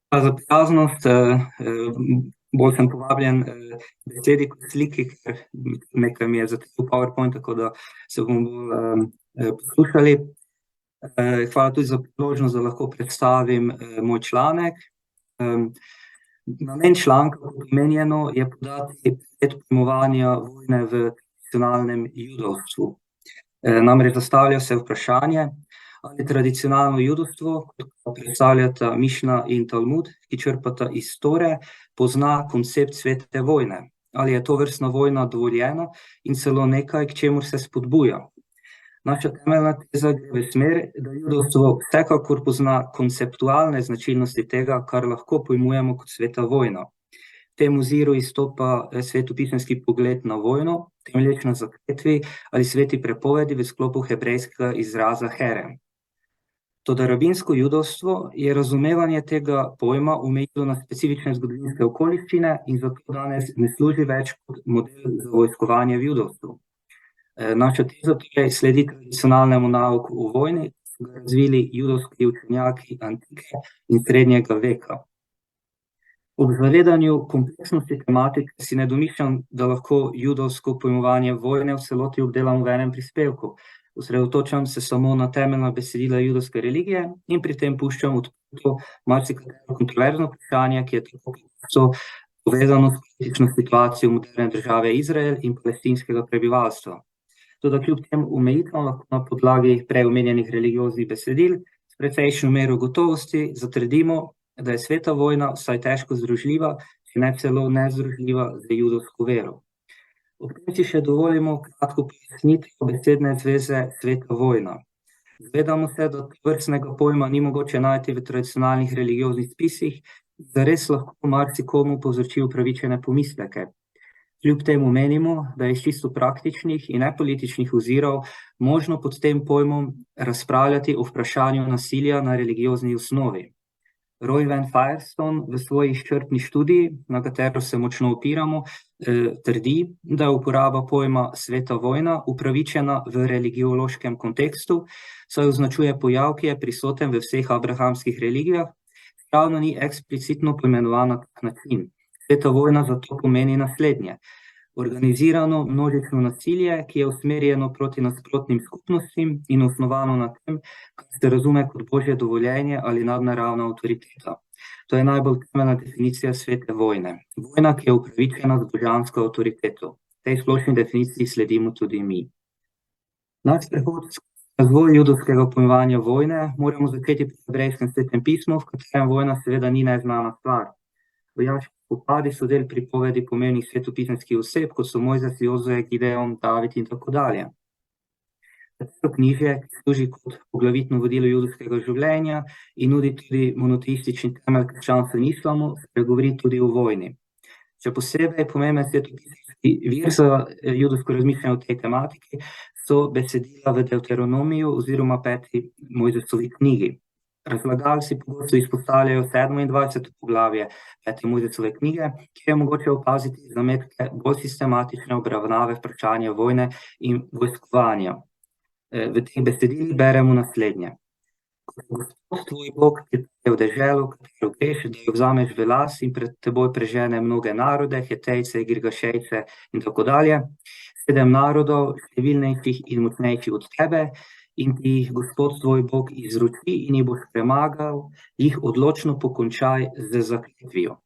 Pa za prijaznost, bolj sem povabljen besedi kot sliki, ker nekaj mi je zatrl PowerPoint, tako da se bomo bolj poslušali. Hvala tudi za priložnost, da lahko predstavim moj članek. Namen članka, kot omenjeno, je podati pregled pojmovanja vojne v tradicionalnem judovstvu. Namreč zastavlja se vprašanje, ali tradicionalno judovstvo, kot ga predstavljata Mišna in Talmud, ki črpata iz Tore, pozna koncept svete vojne. Ali je tovrstna vojna dovoljena in celo nekaj, k čemur se spodbuja. Naša temeljna teza gre v smer, da judovstvo vsekakor pozna konceptualne značilnosti tega, kar lahko pojmujemo kot sveta vojna. V tem oziru izstopa svetopisemski pogled na vojno, temelječ na zakletvi ali sveti prepovedi v sklopu hebrejskega izraza herem. Toda rabinsko judovstvo je razumevanje tega pojma omejilo na specifične zgodovinske okoliščine in zato danes ne služi več kot model za vojskovanje v judovstvu. Naša teza torej sledi tradicionalnemu nauku o vojni, ki so ga razvili judovski učenjaki antike in srednjega veka. Ob zavedanju kompleksnosti tematike si ne domišljam, da lahko judovsko pojmovanje vojne v celoti obdelam v enem prispevku. Osredotočam se samo na temeljna besedila judovske religije in pri tem puščam odprto marsikatero kontroverzno vprašanje, ki je tako povezano s politično situacijo moderne države Izrael in palestinskega prebivalstva. Toda kljub tem omejitvam lahko na podlagi prej omenjenih religioznih besedil s precejšnjo mero gotovosti zatrdimo, da je sveta vojna vsaj težko združljiva, če ne celo nezdružljiva z judovsko vero. Ob tem si še dovolimo kratko pojasnitev besedne zveze sveta vojna. Zavedamo se, da tovrstnega pojma ni mogoče najti v tradicionalnih religioznih spisih, da res lahko marsikomu povzroči upravičene pomisleke. Kljub temu menimo, da je iz čisto praktičnih in nepolitičnih ozirov možno pod tem pojmom razpravljati o vprašanju nasilja na religiozni osnovi. Roy Van Firestone v svoji izčrpni študiji, na katero se močno opiramo, trdi, da je uporaba pojma sveta vojna upravičena v religiološkem kontekstu, saj označuje pojav, ki je prisoten v vseh abrahamskih religijah, ravno ni eksplicitno poimenovan na tak način. Sveta vojna zato pomeni naslednje: organizirano množično nasilje, ki je usmerjeno proti nasprotnim skupnostim in osnovano na tem, kar se razume kot božje dovoljenje ali nadnaravna avtoriteta. To je najbolj temeljna definicija svete vojne. Vojna, ki je upravičena z božansko avtoriteto. Tej splošni definiciji sledimo tudi mi. Naš prehod skozi razvoj judovskega pojmovanja vojne moramo začeti pri hebrejskem svetem pismu, v katerem vojna seveda ni neznana stvar. Vojaški spopadi so del pripovedi pomembnih svetopisemskih oseb, kot so Mojzes, Jozue, Gideon, David in tako dalje. Knjižje, ki služi kot poglavitno vodilo judovskega življenja in nudi tudi monoteistični temelj krščanstva in islamu, spregovori tudi o vojni. Še posebej pomemben svetopisemski vir za judovsko razmišljanje o tej tematiki so besedila v Deuteronomiju oziroma 5. Mojzesovi knjigi. Razlagalci pogosto izpostavljajo 7. in 20. poglavje 5. Mojzesove knjige, kjer je mogoče opaziti zametke bolj sistematične obravnave vprašanja vojne in vojskovanja. V teh besedilih beremo naslednje. Gospod tvoj Bog ti je v deželo, katero greš, da jo vzameš v las in pred teboj prežene mnoge narode, Hetejce, Girgašejce in tako dalje, 7 narodov, številnejših in močnejših od tebe, in ti jih Gospod tvoj Bog izroči in jih boš premagal, jih odločno pokončaj z zakletvijo.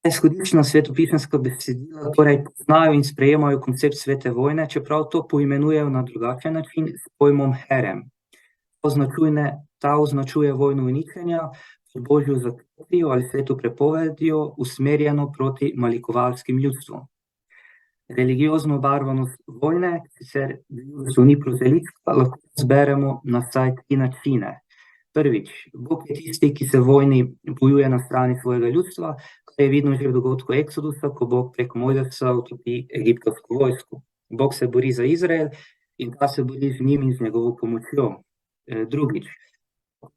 Izhodiščna svetopisemska besedila torej poznajo in sprejemajo koncept svete vojne, čeprav to poimenujejo na drugačen način s pojmom herem. Ta označuje vojno uničenja pod božjo zakletvijo ali sveto prepovedjo, usmerjeno proti malikovalskim ljudstvom. Religiozno obarvanost vojne, sicer ni prozelitska, lahko zberemo na vsaj 3 načine. Prvič, Bog je tisti, ki se v vojni bojuje na strani svojega ljudstva, kar je vidno že v dogodku Eksodusa, ko Bog prek Mojzesa utopi egiptovsko vojsko. Bog se bori za Izrael in ta se bori z njim in z njegovo pomočjo. Drugič,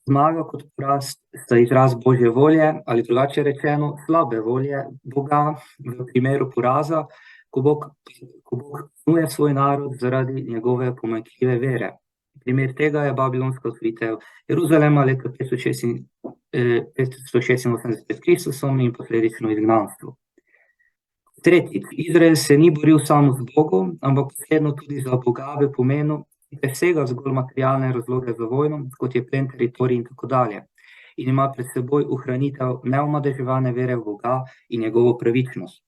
zmaga kot poraz sta izraz božje volje ali drugače rečeno slabe volje Boga v primeru poraza, ko Bog kaznuje svoj narod zaradi njegove pomanjkljive vere. Primer tega je babilonska osvojitev Jeruzalema leta 586 pred Kristusom in posledično izgnanstvo. Tretjič, Izrael se ni boril samo z Bogom, ampak posebno tudi za Boga v pomenu, ki presega zgolj materialne razloge za vojno, kot je plen, teritorij in tako dalje, in ima pred seboj ohranitev neomadeževane vere v Boga in njegovo pravičnost.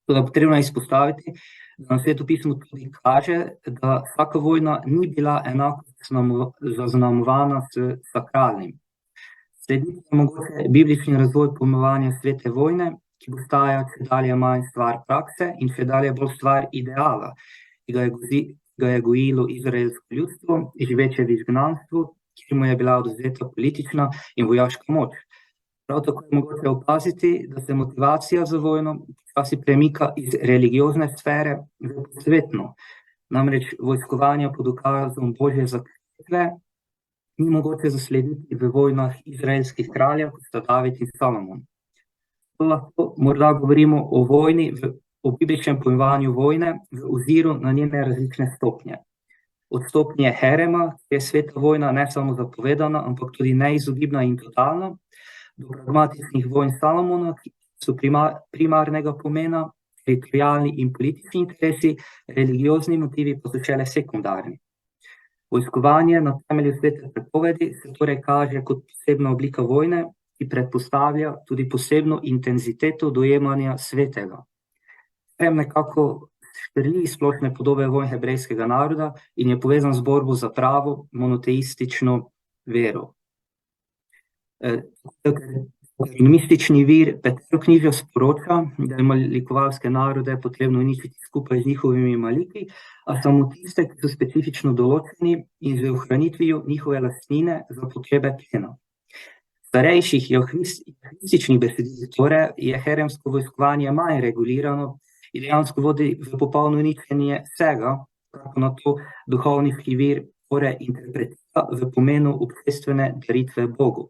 Toda potrebno je izpostaviti, da na Svetopismu tudi kaže, da vsaka vojna ni bila enako zaznamovana s sakralnim. Slediti je mogoče biblični razvoj pojmovanja svete vojne, ki postaja če dalje manj stvar prakse in če dalje bolj stvar ideala, ki ga je gojilo izraelsko ljudstvo, živeče v izgnanstvu, ki mu je bila odvzeta politična in vojaška moč. Prav tako je mogoče opaziti, da se motivacija za vojno počasi premika iz religiozne sfere v posvetno. Namreč vojskovanja pod ukazom Božje zakletve ni mogoče zaslediti v vojnah izraelskih kraljev, kot sta David in Salomon. Lahko morda govorimo o vojni, o bibličnem pojmovanju vojne v oziru na njene različne stopnje. Od stopnje Herema, ki je sveta vojna ne samo zapovedana, ampak tudi neizogibna in totalna, do pragmatičnih vojn Salomona, ki so primarnega pomena, teritorijalni in politični interesi, religiozni motivi pa so šele sekundarni. Vojskovanje na temelju svete prepovedi se torej kaže kot posebna oblika vojne, ki predpostavlja tudi posebno intenziteto dojemanja svetega. Herem nekako štrli splošne podobe vojn hebrejskega naroda in je povezan z borbo za pravo monoteistično vero. Mistični vir Petroknjižja sporoča, da je malikovalske narode potrebno uničiti skupaj z njihovimi maliki, a samo tiste, ki so specifično določeni in z ohranitvijo njihove lastnine za potrebe plena. Starejših jehovističnih besedil torej je heremsko vojskovanje manj regulirano in dejansko vodi v popolno uničenje vsega, kar na to duhovniški vir torej interpretira v pomenu občestvene daritve Bogu.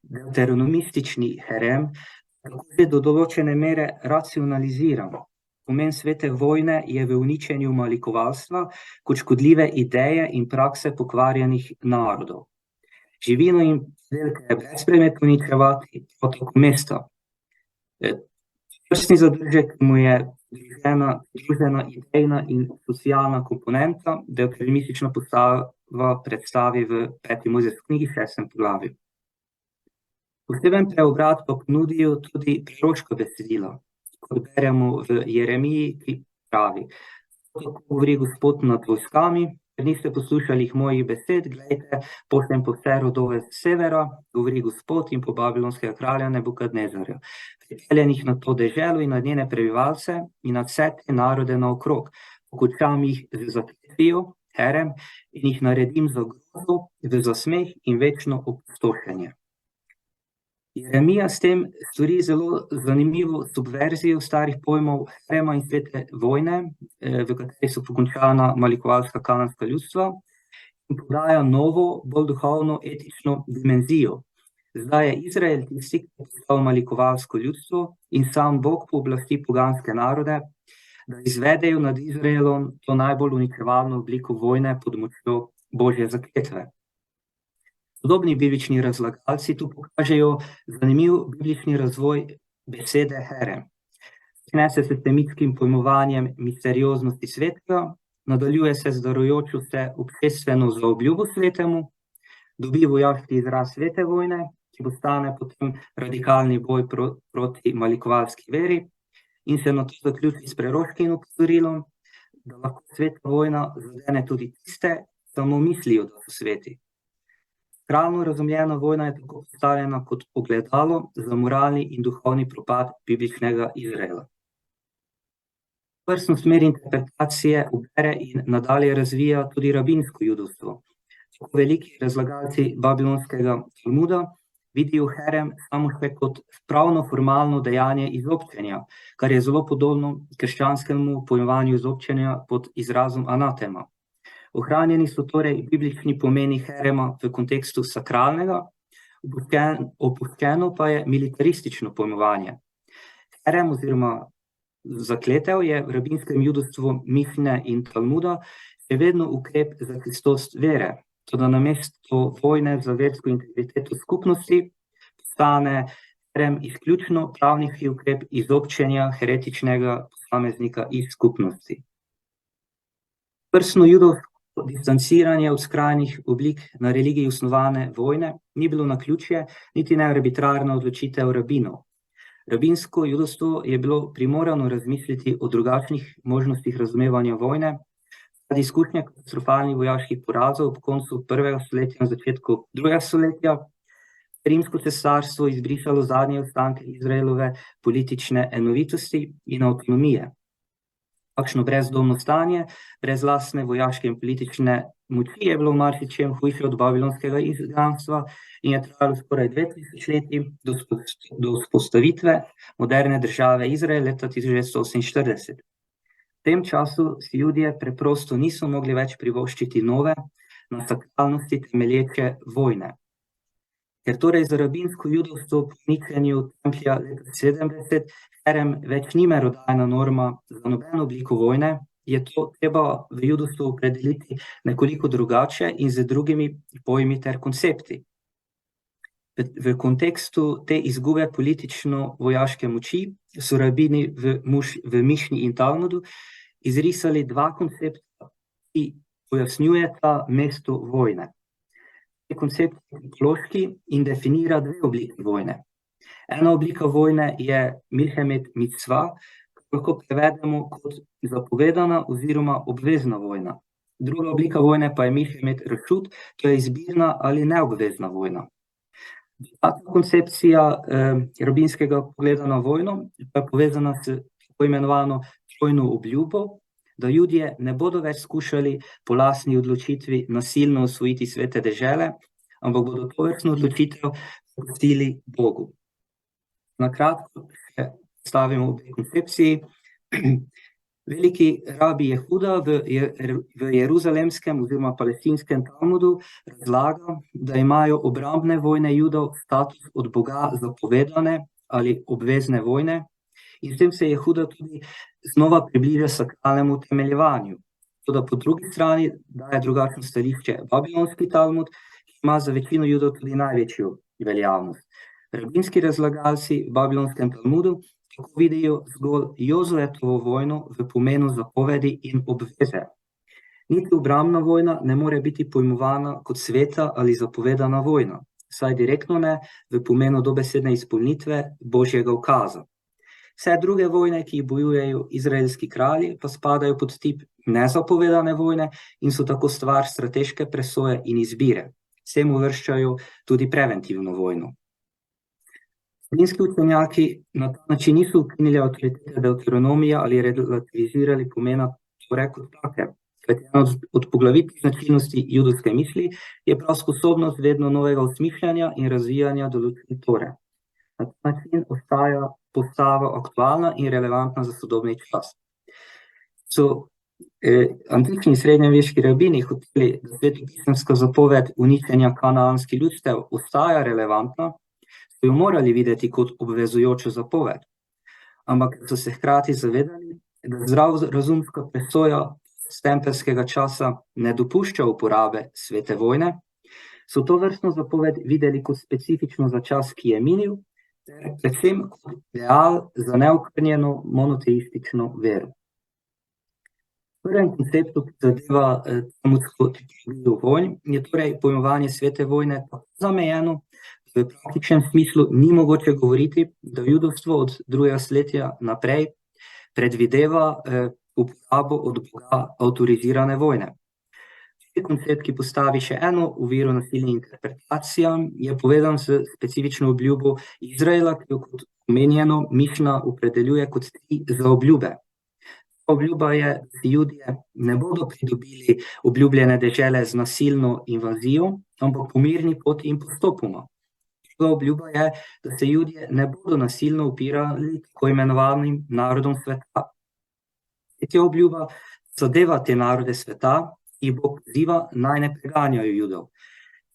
Deuteronomistični herem tako je do določene mere racionaliziran. Pomen svete vojne je v uničenju malikovalstva kot škodljive ideje in prakse pokvarjenih narodov. Živino in pridelke je brezpredmetno uničevati, prav tako mesta. Vrstni zadržek mu je družbena idejna in socialna komponenta, deuteronomistična postava predstavi v 5. Mojzesov knjigi 6. poglavju. Poseben preobrat pa ponudijo tudi proroška besedila, kot beremo v Jeremiji, ki pravi: Tako govori Gospod nad vojskami, ker niste poslušali mojih besed, glejte, pošljem po vse rodove z severa, govori Gospod, in po babilonskega kralja Nebukadnezarja, pripeljenih na to deželo in nad njene prebivalce in nad vse te narode naokrog, pokončam jih z zakletvijo, herem, in jih naredim za grozo, v zasmeh in večno opustošenje. Jeremija s tem stori zelo zanimivo subverzijo starih pojmov herema in svete vojne, v kateri so pokončana malikovalska kananska ljudstva, in podaja novo, bolj duhovno, etično dimenzijo. Zdaj je Izrael tisti, ki je postal malikovalsko ljudstvo in sam Bog pooblasti poganske narode, da izvedejo nad Izraelom to najbolj uničevalno obliko vojne pod močjo Božje zakletve. Podobni biblični razlagalci tu pokažejo zanimiv biblični razvoj besede herem. Začne se s sistemitskim pojmovanjem misterioznosti svetega, nadaljuje se z darujočo se občestveno zaobljubo svetemu, dobi vojaški izraz svete vojne, ki postane potem radikalni boj proti malikovalski veri in se nato zaključi s preroškim opozorilom, da lahko sveta vojna zadene tudi tiste, ki samo mislijo, da so sveti. Sakralno razumljena vojna je tako postavljena kot ogledalo za moralni in duhovni propad bibličnega Izraela. Vrstno smer interpretacije ubere in nadalje razvija tudi rabinsko judovstvo. Tako veliki razlagalci babilonskega Talmuda vidijo herem samo še kot pravno formalno dejanje izobčenja, kar je zelo podobno krščanskemu pojmovanju izobčenja pod izrazom anatema. Ohranjeni so torej biblični pomeni herema v kontekstu sakralnega, opuščeno pa je militaristično pojmovanje. Herem oziroma zakletev je v rabinskem judovstvu Mišne in Talmuda še vedno ukrep za čistost vere, toda namesto vojne za versko integriteto skupnosti postane izključno pravniški ukrep izobčenja heretičnega posameznika iz skupnosti. Prstno judovsko distanciranje od skrajnih oblik na religiji osnovane vojne ni bilo naključje, niti ne arbitrarna odločitev rabinov. Rabinsko judovstvo je bilo primorano razmisliti o drugačnih možnostih razumevanja vojne, zaradi izkušnje katastrofalnih vojaških porazov ob koncu 1. stoletja in začetku 2. stoletja. Rimsko cesarstvo izbrisalo zadnje ostanke Izraelove politične enovitosti in avtonomije. Takšno brezdomno stanje, brez lastne vojaške in politične moči je bilo v marsičem hujše od babilonskega izgnanstva in je trajalo skoraj 2000 leti do vzpostavitve moderne države Izrael leta 1948. V tem času si Judje preprosto niso mogli več privoščiti nove, na sakralnosti temelječe vojne. Ker torej za rabinsko judovstvo po uničenju templja leta 70 herem več ni merodajna norma za nobeno obliko vojne, je to treba v judovstvu opredeliti nekoliko drugače in z drugimi pojmi ter koncepti. V kontekstu te izgube politično-vojaške moči so rabini v Mišni in Talmudu izrisali dva koncepta, ki pojasnjujeta mesto vojne. Koncept je ploški in definira dve obliki vojne. Ena oblika vojne je milhemet mitzva, ki lahko prevedemo kot zapovedana oziroma obvezna vojna. Druga oblika vojne pa je milhemet rešut, to je izbirna ali neobvezna vojna. Ta koncepcija rabinskega pogleda na vojno pa je povezana s tako imenovano trojno obljubo, da Judje ne bodo več skušali po lastni odločitvi nasilno osvojiti svete dežele, ampak bodo tovrstno odločitev prepustili Bogu. Na kratko še stavimo obe koncepciji. Veliki rabi Jehuda v jeruzalemskem oziroma palestinskem Talmudu razlaga, da imajo obrambne vojne Judov status od Boga zapovedane ali obvezne vojne, in s tem se Jehuda tudi znova približa sakralnemu utemeljevanju. Toda po drugi strani daje drugačno stališče babilonski Talmud, ki ima za večino Judov tudi največjo veljavnost. Rabinski razlagalci v babilonskem Talmudu tako vidijo zgolj Jozuetovo vojno v pomenu zapovedi in obveze. Niti obrambna vojna ne more biti pojmovana kot sveta ali zapovedana vojna, saj direktno ne v pomenu dobesedne izpolnitve Božjega ukaza. Vse druge vojne, ki jih bojujejo izraelski kralji, pa spadajo pod tip nezapovedane vojne in so tako stvar strateške presoje in izbire. Sem uvrščajo tudi preventivno vojno. Rabinski učenjaki na ta način niso ukinili avtoritete Deuteronomija ali relativizirali pomena Tore kot take. Ena od poglavitnih značilnosti judovske misli je prav sposobnost vedno novega osmišljanja in razvijanja določenih Tore. Na ta način ostaja postava aktualna in relevantna za sodobni čas. Antični srednjeveški rabini hoteli, da svetopisemska zapoved uničenja kanaanskih ljudstev ostaja relevantna, so jo morali videti kot obvezujočo zapoved. Ampak so se hkrati zavedali, da zdravorazumska presoja stempelskega časa ne dopušča uporabe svete vojne, so tovrstno zapoved videli kot specifično za čas, ki je minil, ter predvsem kot ideal za neokrnjeno monoteistično vero. V prvem konceptu, ki zadeva talmudsko tipologijo vojn, je torej pojmovanje svete vojne tako zamejeno, v praktičnem smislu ni mogoče govoriti, da judovstvo od 2. stoletja naprej predvideva uporabo od Boga avtorizirane vojne. Koncept, ki postavi še eno oviro nasilnim interpretacijam, je povezan s specifično obljubo Izraela, ki jo kot omenjeno Mišna opredeljuje kot 3 zaobljube. Obljuba je, da si Judje ne bodo pridobili obljubljene dežele z nasilno invazijo, ampak po mirni poti in postopoma. Druga obljuba je, da se Judje ne bodo nasilno upirali tako imenovanim narodom sveta. Tretja obljuba zadeva te narode sveta, ki Bog poziva, naj ne preganjajo Judov.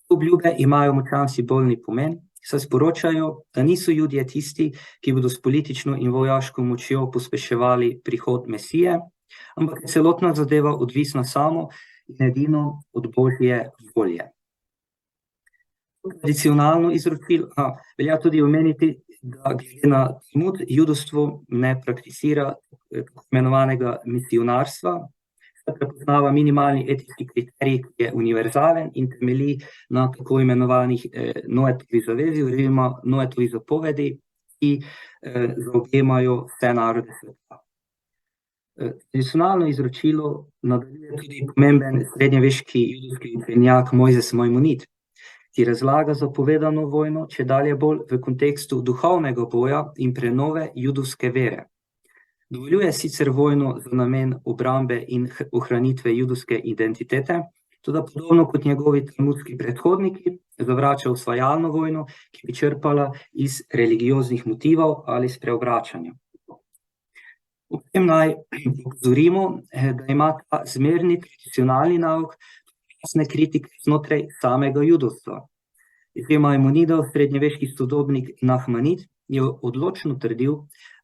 Te obljube imajo močan simbolni pomen, saj sporočajo, da niso Judje tisti, ki bodo s politično in vojaško močjo pospeševali prihod Mesije, ampak je celotna zadeva odvisna samo in edino od Božje volje. Tradicionalno izročilo, velja tudi omeniti, da glede na Talmud judovstvo ne prakticira tako imenovanega misionarstva, saj prepoznava minimalni etični kriterij, ki je univerzalen in temelji na tako imenovanih Noetovi zavezi oziroma Noetovi zapovedi, ki zaobjemajo vse narode sveta. Tradicionalno izročilo nadaljuje tudi pomemben srednjeveški judovski učenjak Mojzes Mojmonid, ki razlaga zapovedano vojno čedalje bolj v kontekstu duhovnega boja in prenove judovske vere. Dovoljuje sicer vojno za namen obrambe in ohranitve judovske identitete, toda podobno kot njegovi talmudski predhodniki zavrača osvajalno vojno, ki bi črpala iz religioznih motivov ali iz preobračanja. Ob tem naj opozorimo, da ima ta zmerni tradicionalni nauk jasne kritike znotraj samega judovstva. Maimonidov srednjeveški sodobnik Nahmanid je odločno trdil,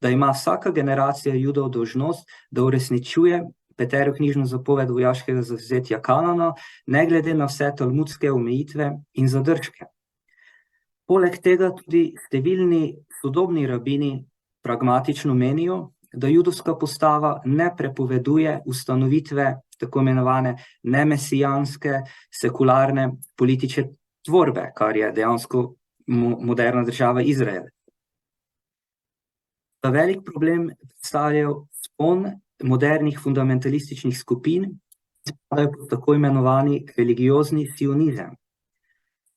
da ima vsaka generacija Judov dolžnost, da uresničuje peteroknjižno zapoved vojaškega zavzetja Kanana, ne glede na vse talmudske omejitve in zadržke. Poleg tega tudi številni sodobni rabini pragmatično menijo, da judovska postava ne prepoveduje ustanovitve tako imenovane nemesijanske, sekularne politične tvorbe, kar je dejansko moderna država Izrael. Ta velik problem predstavljajo vzpon modernih fundamentalističnih skupin, ki spadajo pod tako imenovani religiozni sionizem.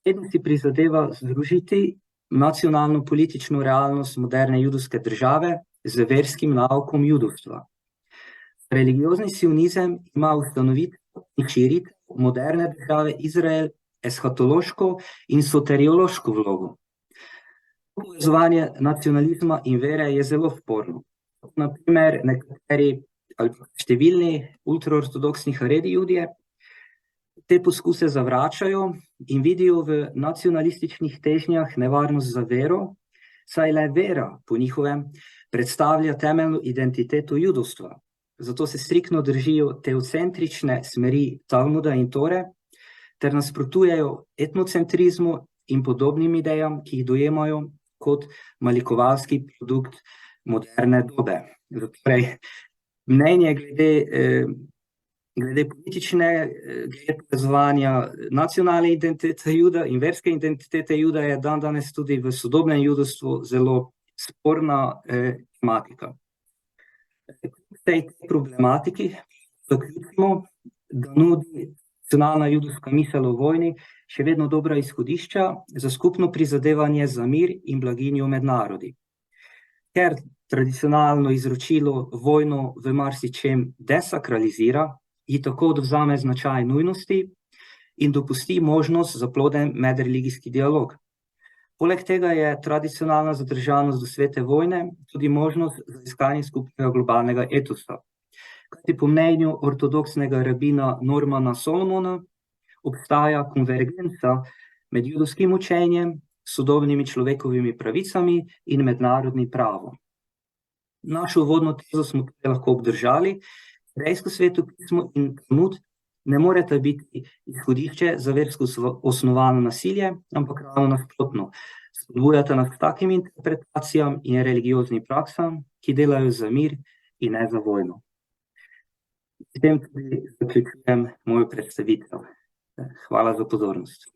Slednji si prizadeva združiti nacionalno politično realnost moderne judovske države z verskim naukom judovstva. Religiozni sionizem ima ustanovitev in širitev moderne države Izrael eshatološko in soteriološko vlogo. Povezovanje nacionalizma in vere je zelo sporno. Na primer, nekateri ali številni ultraortodoksni Haredi Judje te poskuse zavračajo in vidijo v nacionalističnih težnjah nevarnost za vero, saj le vera, po njihovem, predstavlja temeljno identiteto judovstva. Zato se striktno držijo teocentrične smeri Talmuda in Tore, ter nasprotujejo etnocentrizmu in podobnim idejam, ki jih dojemajo kot malikovalski produkt moderne dobe. Torej, mnenje glede politične, glede povezovanja nacionalne identitete Juda in verske identitete Juda je dandanes tudi v sodobnem judovstvu zelo sporna tematika. V tej problematiki zaključimo, da nudi nacionalna judovska misel o vojni še vedno dobra izhodišča za skupno prizadevanje za mir in blaginjo med narodi. Ker tradicionalno izročilo vojno v marsičem desakralizira, ji tako odvzame značaj nujnosti in dopusti možnost za ploden medreligijski dialog. Poleg tega je tradicionalna zadržanost do svete vojne tudi možnost za iskanje skupnega globalnega etosa. Kajti po mnenju ortodoksnega rabina Normana Solomona obstaja konvergenca med judovskim učenjem, sodobnimi človekovimi pravicami in mednarodnim pravom. Našo uvodno tezo smo lahko obdržali, hebrejsko svetopismo in Talmud ne moreta biti izhodišče za versko osnovano nasilje, ampak ravno nasprotno. Spodbujata nas k takim interpretacijam in religioznim praksam, ki delajo za mir in ne za vojno. S tem tudi zaključujem mojo predstavitev. Hvala za pozornost.